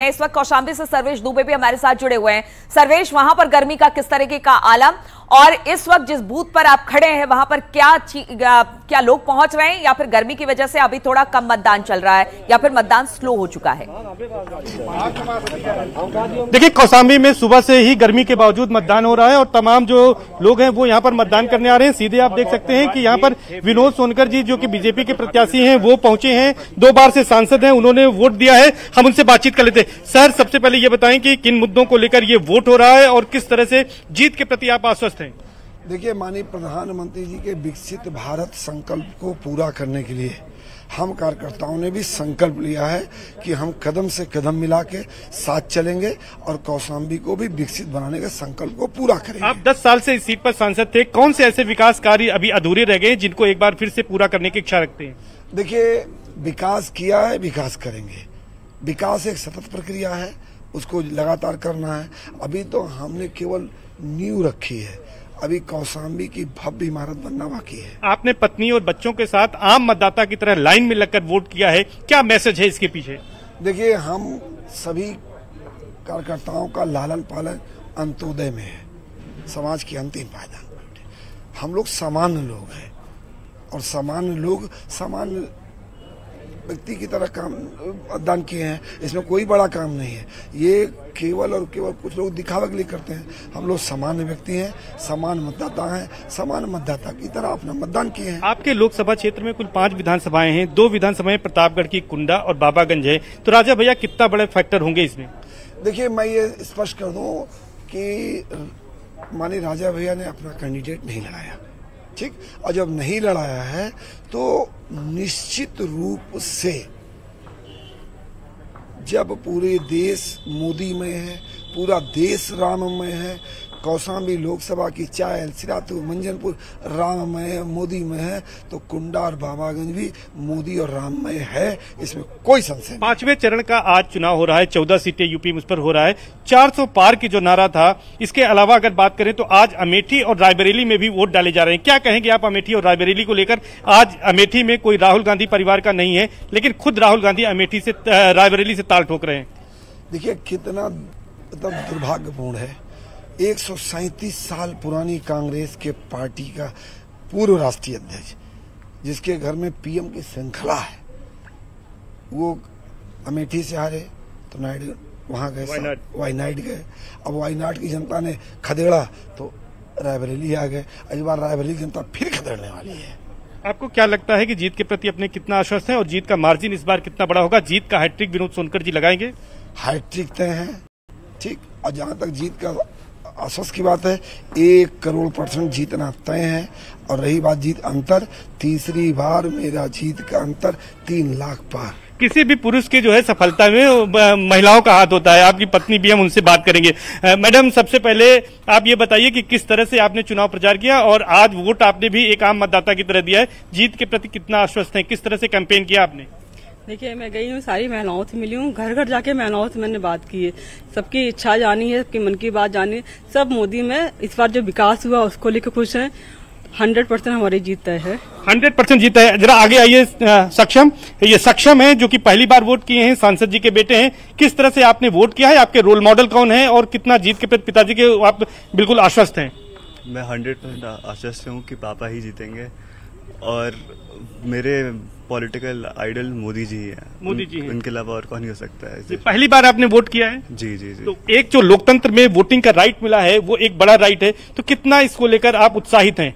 इस वक्त कौशांबी से सर्वेश दुबे भी हमारे साथ जुड़े हुए हैं। सर्वेश, वहां पर गर्मी का किस तरीके का आलम, और इस वक्त जिस बूथ पर आप खड़े हैं वहां पर क्या लोग पहुंच रहे हैं, या फिर गर्मी की वजह से अभी थोड़ा कम मतदान चल रहा है, या फिर मतदान स्लो हो चुका है? देखिए, कौशांबी में सुबह से ही गर्मी के बावजूद मतदान हो रहा है और तमाम जो लोग हैं वो यहाँ पर मतदान करने आ रहे हैं। सीधे आप देख सकते हैं कि यहाँ पर विनोद सोनकर जी, जो कि बीजेपी के प्रत्याशी हैं, वो पहुंचे हैं। 2 बार से सांसद हैं, उन्होंने वोट दिया है। हम उनसे बातचीत कर लेते हैं। सर, सबसे पहले ये बताएं कि किन मुद्दों को लेकर ये वोट हो रहा है और किस तरह से जीत के प्रति आप आश्वस्त हैं? देखिए, माननीय प्रधानमंत्री जी के विकसित भारत संकल्प को पूरा करने के लिए हम कार्यकर्ताओं ने भी संकल्प लिया है कि हम कदम से कदम मिला के साथ चलेंगे और कौशांबी को भी विकसित बनाने के संकल्प को पूरा करेंगे। आप 10 साल से इस सीट पर सांसद थे, कौन से ऐसे विकास कार्य अभी अधूरे रह गए जिनको एक बार फिर से पूरा करने की इच्छा रखते हैं? देखिए, विकास किया है, विकास करेंगे। विकास एक सतत प्रक्रिया है, उसको लगातार करना है। अभी तो हमने केवल नींव रखी है, अभी कौशांबी की भव्य इमारत बनना बाकी है। आपने पत्नी और बच्चों के साथ आम मतदाता की तरह लाइन में लगकर वोट किया है, क्या मैसेज है इसके पीछे? देखिए, हम सभी कार्यकर्ताओं का लालन पालन अंत्योदय में है, समाज की अंतिम पायदान। हम लोग सामान्य लोग हैं और सामान्य लोग सामान्य व्यक्ति की तरह काम मतदान किए हैं। इसमें कोई बड़ा काम नहीं है। ये केवल और केवल कुछ लोग दिखावे के लिए करते हैं। हम लोग सामान्य व्यक्ति हैं, सामान्य मतदाता हैं, सामान्य मतदाता की तरह अपना मतदान किए हैं। आपके लोकसभा क्षेत्र में कुल 5 विधानसभाएं हैं। 2 विधानसभाएं प्रतापगढ़ की कुंडा और बाबागंज है। तो राजा भैया, कितना बड़े फैक्टर होंगे इसमें? देखिए, मैं ये स्पष्ट कर दूं कि माननीय राजा भैया ने अपना कैंडिडेट नहीं लड़ाया, ठीक। और जब नहीं लड़ाया है तो निश्चित रूप से जब पूरे देश मोदी में है, पूरा देश राममय है, कौशांबी लोकसभा की चाहे सिरातू मंजनपुर राममय है, मोदी में है, तो कुंडा और बाबागंज भी मोदी और राममय है, इसमें कोई संशय नहीं। 5वें चरण का आज चुनाव हो रहा है। 14 सीटें यूपी मुझ पर हो रहा है। 400 पार की जो नारा था, इसके अलावा अगर बात करें तो आज अमेठी और रायबरेली में भी वोट डाले जा रहे हैं। क्या कहेंगे आप अमेठी और रायबरेली को लेकर? आज अमेठी में कोई राहुल गांधी परिवार का नहीं है, लेकिन खुद राहुल गांधी अमेठी से रायबरेली से ताल ठोक रहे हैं। देखिए, कितना दुर्भाग्यपूर्ण है। 137 साल पुरानी कांग्रेस के पार्टी का पूर्व राष्ट्रीय अध्यक्ष, जिसके घर में पीएम की श्रृंखला है, वो अमेठी से हारे तो नाइड वहां गए, वायनाड गए। अब वायनाड की जनता ने खदेड़ा तो रायबरेली आ गए। इस बार रायबरेली जनता फिर खदेड़ने वाली है। आपको क्या लगता है कि जीत के प्रति अपने कितना आश्वस्त है और जीत का मार्जिन इस बार कितना बड़ा होगा? जीत का हैट्रिक विनोद सोनकर जी लगाएंगे? हैट्रिक तय है, ठीक। और जहां तक जीत का आश्वस्त की बात है, 1 करोड़% जीतना तय है। और रही बात जीत अंतर, तीसरी बार मेरा जीत का अंतर 3 लाख पार। किसी भी पुरुष के जो है सफलता में महिलाओं का हाथ होता है। आपकी पत्नी भी, हम उनसे बात करेंगे। मैडम, सबसे पहले आप ये बताइए कि किस तरह से आपने चुनाव प्रचार किया और आज वोट आपने भी एक आम मतदाता की तरह दिया है। जीत के प्रति कितना आश्वस्त है? किस तरह से कैंपेन किया आपने? देखिए, मैं गई हूँ, सारी महिलाओं से मिली हूँ, घर घर जाके महिलाओं से मैंने बात की है। सबकी इच्छा जानी है, सबके मन की बात जानी। सब मोदी में इस बार जो विकास हुआ उसको लेकर खुश हैं। 100% हमारी जीत तय है। 100% जीत है। जरा आगे आइए। सक्षम, ये सक्षम है जो कि पहली बार वोट किए हैं, सांसद जी के बेटे हैं। किस तरह से आपने वोट किया है? आपके रोल मॉडल कौन है और कितना जीत के प्रति पिताजी के आप बिल्कुल आश्वस्त हैं? मैं 100% आश्वस्त हूँ कि पापा ही जीतेंगे और मेरे पॉलिटिकल आइडल मोदी जी है। मोदी जी हैं, उनके अलावा और कौन ही हो सकता है? पहली बार आपने वोट किया है? जी जी जी। तो एक जो लोकतंत्र में वोटिंग का राइट मिला है, वो एक बड़ा राइट है। तो कितना इसको लेकर आप उत्साहित हैं?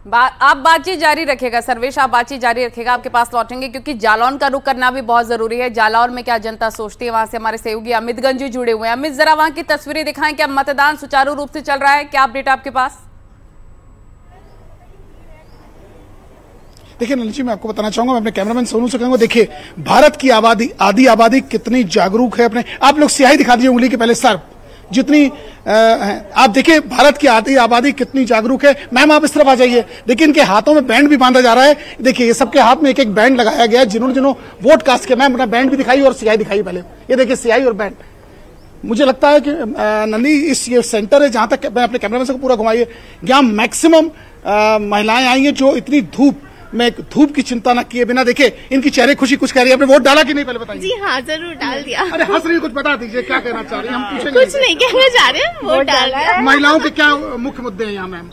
आप बातचीत जारी रखेगा सर्वेश, आप बातचीत जारी रखेगा, आपके पास लौटेंगे क्योंकि जालौन का रुख करना भी बहुत जरूरी है। जालौन में क्या जनता सोचती है, वहां से हमारे सहयोगी अमितगंज जी जुड़े हुए हैं। अमित, जरा वहां की तस्वीरें दिखाएं। क्या मतदान सुचारू रूप से चल रहा है? क्या अपडेट आपके पास? देखिए नलिनी जी, मैं आपको बताना चाहूंगा, मैं अपने कैमरामैन सोनू से कहूंगा, देखिए भारत की आधी आबादी कितनी जागरूक है। अपने आप लोग स्याही दिखा दीजिए उंगली के पहले सर, जितनी आप देखिए भारत की आधी आबादी कितनी जागरूक है। मैम, आप इस तरफ आ जाइए। देखिए, इनके हाथों में बैंड भी बांधा जा रहा है। देखिए, ये सबके हाथ में एक एक बैंड लगाया गया है, जिन्होंने वोट कास्ट किया। मैम, अपना बैंड भी दिखाई और स्याही दिखाई पहले। ये देखिए, स्याही और बैंड। मुझे लगता है कि नली इस ये सेंटर है, जहां तक मैं अपने कैमरामैन से पूरा घुमाइए, यहाँ मैक्सिमम महिलाएं आई हैं जो इतनी धूप में धूप की चिंता न किए बिना, देखे इनकी चेहरे खुशी कुछ कह रही है। आपने वोट डाला कि नहीं पहले बताइए। जी हाँ, जरूर डाल दिया। अरे हंस रही, कुछ बता दीजिए, क्या कहना चाह रही हैं? हम पूछेंगे। कुछ नहीं कहना चाह रहे हैं, वोट डाला है। महिलाओं के क्या मुख्य मुद्दे हैं यहाँ मैम?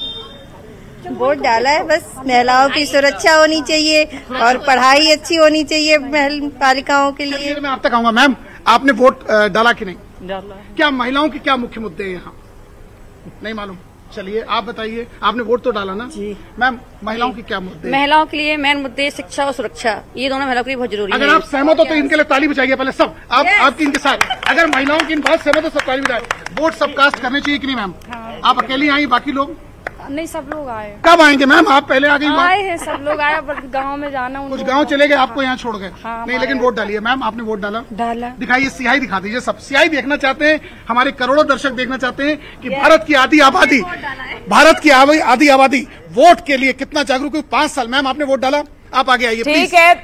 वोट डाला है, बस महिलाओं की सुरक्षा होनी चाहिए और पढ़ाई अच्छी होनी चाहिए बालिकाओं के लिए। मैं आप तक आऊंगा। मैम, आपने वोट डाला कि नहीं? डाला। क्या महिलाओं के क्या मुख्य मुद्दे हैं यहाँ? नहीं मालूम। चलिए आप बताइए, आपने वोट तो डाला ना जी। मैम, महिलाओं की क्या मुद्दे? महिलाओं के लिए मेन मुद्दे शिक्षा और सुरक्षा, ये दोनों महिलाओं के लिए बहुत जरूरी है। अगर आप सहमत हो तो इनके लिए ताली बजाइए पहले सब। आप आपकी इनके साथ, अगर महिलाओं की इन बात सहमत हो सब ताली बजाए। वोट सब कास्ट करने चाहिए कि नहीं मैम? आप अकेली आई, बाकी लोग नहीं, सब लोग आए। कब आएंगे मैम? आप पहले आ गई। आए हैं, सब लोग आए, बट गाँव में जाना, कुछ गाँव चले गए, आपको यहाँ छोड़ गए। नहीं, लेकिन वोट डालिए। मैम, आपने वोट डाला? डाला। दिखाइए, स्याही दिखा दीजिए। सब स्याही देखना चाहते हैं, हमारे करोड़ों दर्शक देखना चाहते हैं कि भारत की आधी आबादी वोट के लिए कितना जागरूक है। 5 साल। मैम, आपने वोट डाला? आप आगे आइए। ठीक है।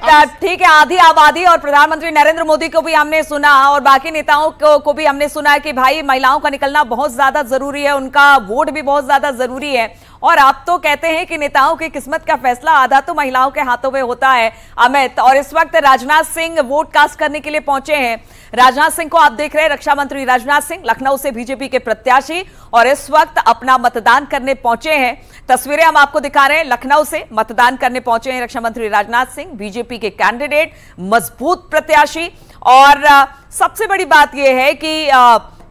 आधी आबादी और प्रधानमंत्री नरेंद्र मोदी को भी हमने सुना और बाकी नेताओं को भी हमने सुना कि भाई महिलाओं का निकलना बहुत ज्यादा जरूरी है, उनका वोट भी बहुत ज्यादा जरूरी है। और आप तो कहते हैं कि नेताओं की किस्मत का फैसला आधा तो महिलाओं के हाथों में होता है। अमित, और इस वक्त राजनाथ सिंह वोट कास्ट करने के लिए पहुंचे हैं। राजनाथ सिंह को आप देख रहे हैं, रक्षा मंत्री राजनाथ सिंह लखनऊ से बीजेपी के प्रत्याशी, और इस वक्त अपना मतदान करने पहुंचे हैं। तस्वीरें हम आपको दिखा रहे हैं, लखनऊ से मतदान करने पहुंचे हैं रक्षा मंत्री राजनाथ सिंह, बीजेपी के कैंडिडेट, मजबूत प्रत्याशी। और सबसे बड़ी बात यह है कि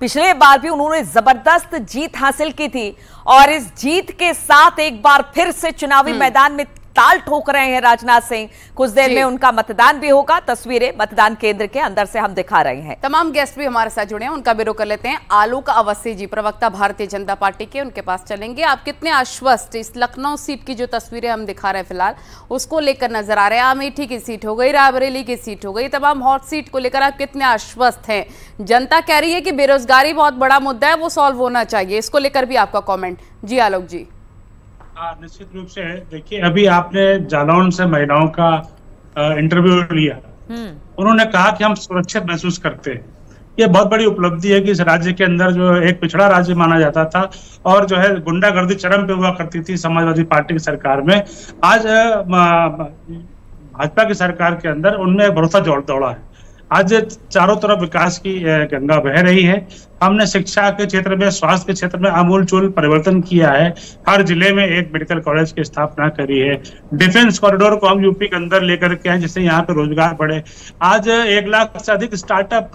पिछले बार भी उन्होंने जबरदस्त जीत हासिल की थी और इस जीत के साथ एक बार फिर से चुनावी मैदान में ताल ठोक रहे हैं राजनाथ सिंह। कुछ देर में उनका मतदान भी होगा। तस्वीरें मतदान केंद्र के अंदर से हम दिखा रहे हैं। तमाम गेस्ट भी हमारे साथ जुड़े हैं, उनका भी रुख कर लेते हैं। आलोक अवस्थी जी, प्रवक्ता भारतीय जनता पार्टी के, उनके पास चलेंगे। आप कितने आश्वस्त इस लखनऊ सीट की जो तस्वीरें हम दिखा रहे हैं फिलहाल उसको लेकर नजर आ रहे हैं? अमेठी की सीट हो गई, रायबरेली की सीट हो गई, तमाम हॉट सीट को लेकर आप कितने आश्वस्त हैं? जनता कह रही है कि बेरोजगारी बहुत बड़ा मुद्दा है, वो सॉल्व होना चाहिए, इसको लेकर भी आपका कॉमेंट। जी आलोक जी। निश्चित रूप से देखिए, अभी आपने जालौन से महिलाओं का इंटरव्यू लिया, उन्होंने कहा कि हम सुरक्षित महसूस करते हैं। ये बहुत बड़ी उपलब्धि है कि इस राज्य के अंदर जो एक पिछड़ा राज्य माना जाता था और जो है गुंडागर्दी चरम पे हुआ करती थी समाजवादी पार्टी की सरकार में, आज भाजपा की सरकार के अंदर उनमें भरोसा दौड़ा है। आज चारों तरफ विकास की गंगा बह रही है। हमने शिक्षा के क्षेत्र में, स्वास्थ्य के क्षेत्र में आमूलचूल परिवर्तन किया है। हर जिले में एक मेडिकल कॉलेज की स्थापना करी है। डिफेंस कॉरिडोर को हम यूपी के अंदर लेकर के आए जिससे यहाँ पे रोजगार बढ़े। आज 1 लाख से अधिक स्टार्टअप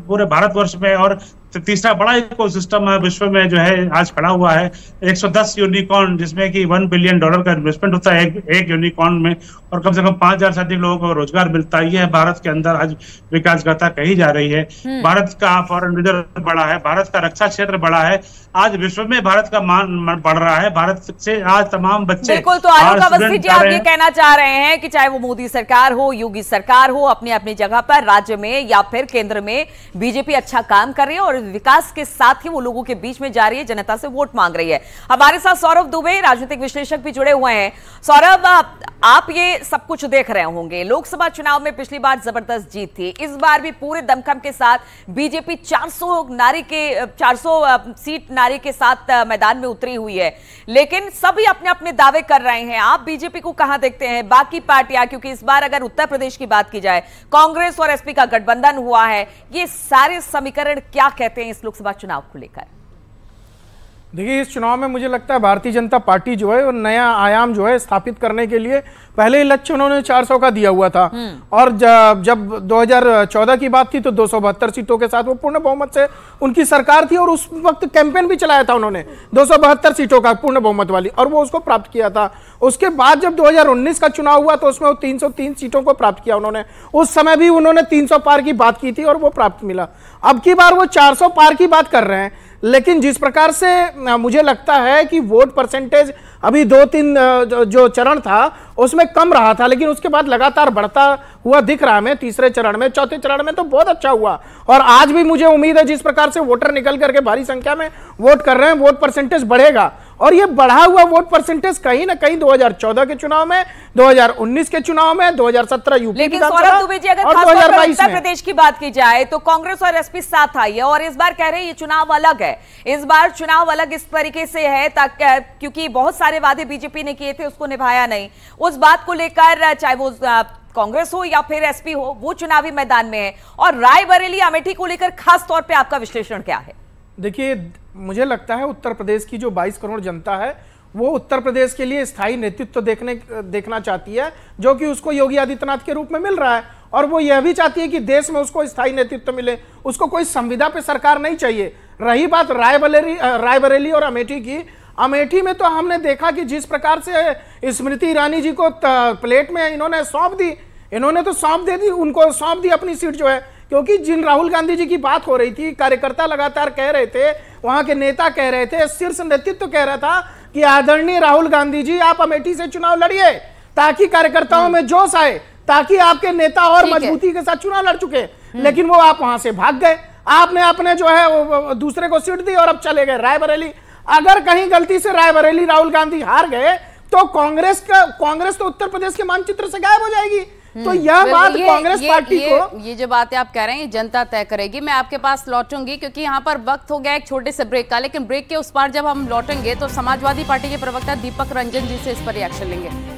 पूरे भारतवर्ष में, और तीसरा बड़ा इकोसिस्टम विश्व में जो है आज खड़ा हुआ है। 110 यूनिकॉर्न, जिसमें कि $1 बिलियन का इन्वेस्टमेंट होता है एक यूनिकॉर्न में, और कम से कम 5000 से अधिक लोगों को रोजगार मिलता है। यह भारत के अंदर आज विकास गाथा कही जा रही है। भारत का फॉरेन रिजर्व बढ़ा है, भारत का रक्षा क्षेत्र बढ़ा है, आज विश्व में भारत का मान बढ़ रहा है। भारत से आज तमाम बच्चे, बिल्कुल। तो आलोक अवस्थी जी, आप ये कहना चाह रहे हैं कि चाहे वो मोदी सरकार हो, योगी सरकार हो, अपनी अपनी जगह पर राज्य में या फिर केंद्र में बीजेपी अच्छा काम कर रही है और विकास के साथ ही वो लोगों के बीच में जा रही है, जनता से वोट मांग रही है। हमारे साथ सौरभ दुबे, राजनीतिक विश्लेषक भी जुड़े हुए हैं। सौरभ, आप ये सब कुछ देख रहे होंगे, लोकसभा चुनाव में पिछली बार जबरदस्त जीत थी, इस बार भी पूरे दमखम के साथ बीजेपी 400 सीट नारी के साथ मैदान में उतरी हुई है, लेकिन सभी अपने अपने दावे कर रहे हैं। आप बीजेपी को कहां देखते हैं? बाकी पार्टियां, क्योंकि इस बार अगर उत्तर प्रदेश की बात की जाए, कांग्रेस और एसपी का गठबंधन हुआ है, ये सारे समीकरण क्या कहते हैं इस लोकसभा चुनाव को लेकर? देखिए, इस चुनाव में मुझे लगता है भारतीय जनता पार्टी जो है वो नया आयाम जो है स्थापित करने के लिए पहले लक्ष्य उन्होंने 400 का दिया हुआ था, और जब 2014 की बात थी तो 272 सीटों के साथ वो पूर्ण बहुमत से उनकी सरकार थी, और उस वक्त कैंपेन भी चलाया था उन्होंने 272 सीटों का पूर्ण बहुमत वाली, और वो उसको प्राप्त किया था। उसके बाद जब 2019 का चुनाव हुआ तो उसमें वो 303 सीटों को प्राप्त किया उन्होंने। उस समय भी उन्होंने 300 पार की बात की थी और वो प्राप्त मिला। अब की बार वो 400 पार की बात कर रहे हैं, लेकिन जिस प्रकार से मुझे लगता है कि वोट परसेंटेज अभी 2-3 जो चरण था उसमें कम रहा था, लेकिन उसके बाद लगातार बढ़ता हुआ दिख रहा है हमें। तीसरे चरण में, चौथे चरण में तो बहुत अच्छा हुआ, और आज भी मुझे उम्मीद है जिस प्रकार से वोटर निकल करके भारी संख्या में वोट कर रहे हैं, वोट परसेंटेज बढ़ेगा और ये बढ़ा हुआ वोट परसेंटेज कहीं ना कहीं 2014 के चुनाव में, 2019 के चुनाव में, 2017 यूपी लेकिन सौरभ दुबे जी, अगर खास तौर पर उत्तर प्रदेश की बात की जाए तो कांग्रेस और एसपी साथ आई है और इस बार कह रहे हैं ये चुनाव अलग है। इस बार चुनाव अलग इस तरीके से है क्योंकि बहुत सारे वादे बीजेपी ने किए थे, उसको निभाया नहीं। उस बात को लेकर चाहे वो कांग्रेस हो या फिर एसपी हो, वो चुनावी मैदान में है। और रायबरेली अमेठी को लेकर खास तौर पे आपका विश्लेषण क्या है? देखिए, मुझे लगता है उत्तर प्रदेश की जो 22 करोड़ जनता है वो उत्तर प्रदेश के लिए स्थायी नेतृत्व देखना चाहती है, जो कि उसको योगी आदित्यनाथ के रूप में मिल रहा है। और वो यह भी चाहती है कि देश में उसको स्थायी नेतृत्व मिले, उसको कोई संविदा पे सरकार नहीं चाहिए। रही बात रायबरेली और अमेठी की, अमेठी में तो हमने देखा कि जिस प्रकार से स्मृति ईरानी जी को प्लेट में इन्होंने सौंप दी, इन्होंने तो सौंप दे दी, उनको सौंप दी अपनी सीट जो है। क्योंकि जिन राहुल गांधी जी की बात हो रही थी, कार्यकर्ता लगातार कह रहे थे, वहां के नेता कह रहे थे, शीर्ष नेतृत्व कह रहा था कि आदरणीय राहुल गांधी जी आप अमेठी से चुनाव लड़िए ताकि कार्यकर्ताओं में जोश आए, ताकि आपके नेता और मजबूती के साथ चुनाव लड़ चुके। लेकिन वो आप वहां से भाग गए, आपने अपने जो है दूसरे को सीट दी और अब चले गए रायबरेली। अगर कहीं गलती से रायबरेली राहुल गांधी हार गए तो कांग्रेस तो उत्तर प्रदेश के मानचित्र से गायब हो जाएगी। तो यह बात कांग्रेस पार्टी को, ये जो बातें आप कह रहे हैं जनता तय करेगी। मैं आपके पास लौटूंगी क्योंकि यहाँ पर वक्त हो गया एक छोटे से ब्रेक का, लेकिन ब्रेक के उस पार जब हम लौटेंगे तो समाजवादी पार्टी के प्रवक्ता दीपक रंजन जी से इस पर रिएक्शन लेंगे।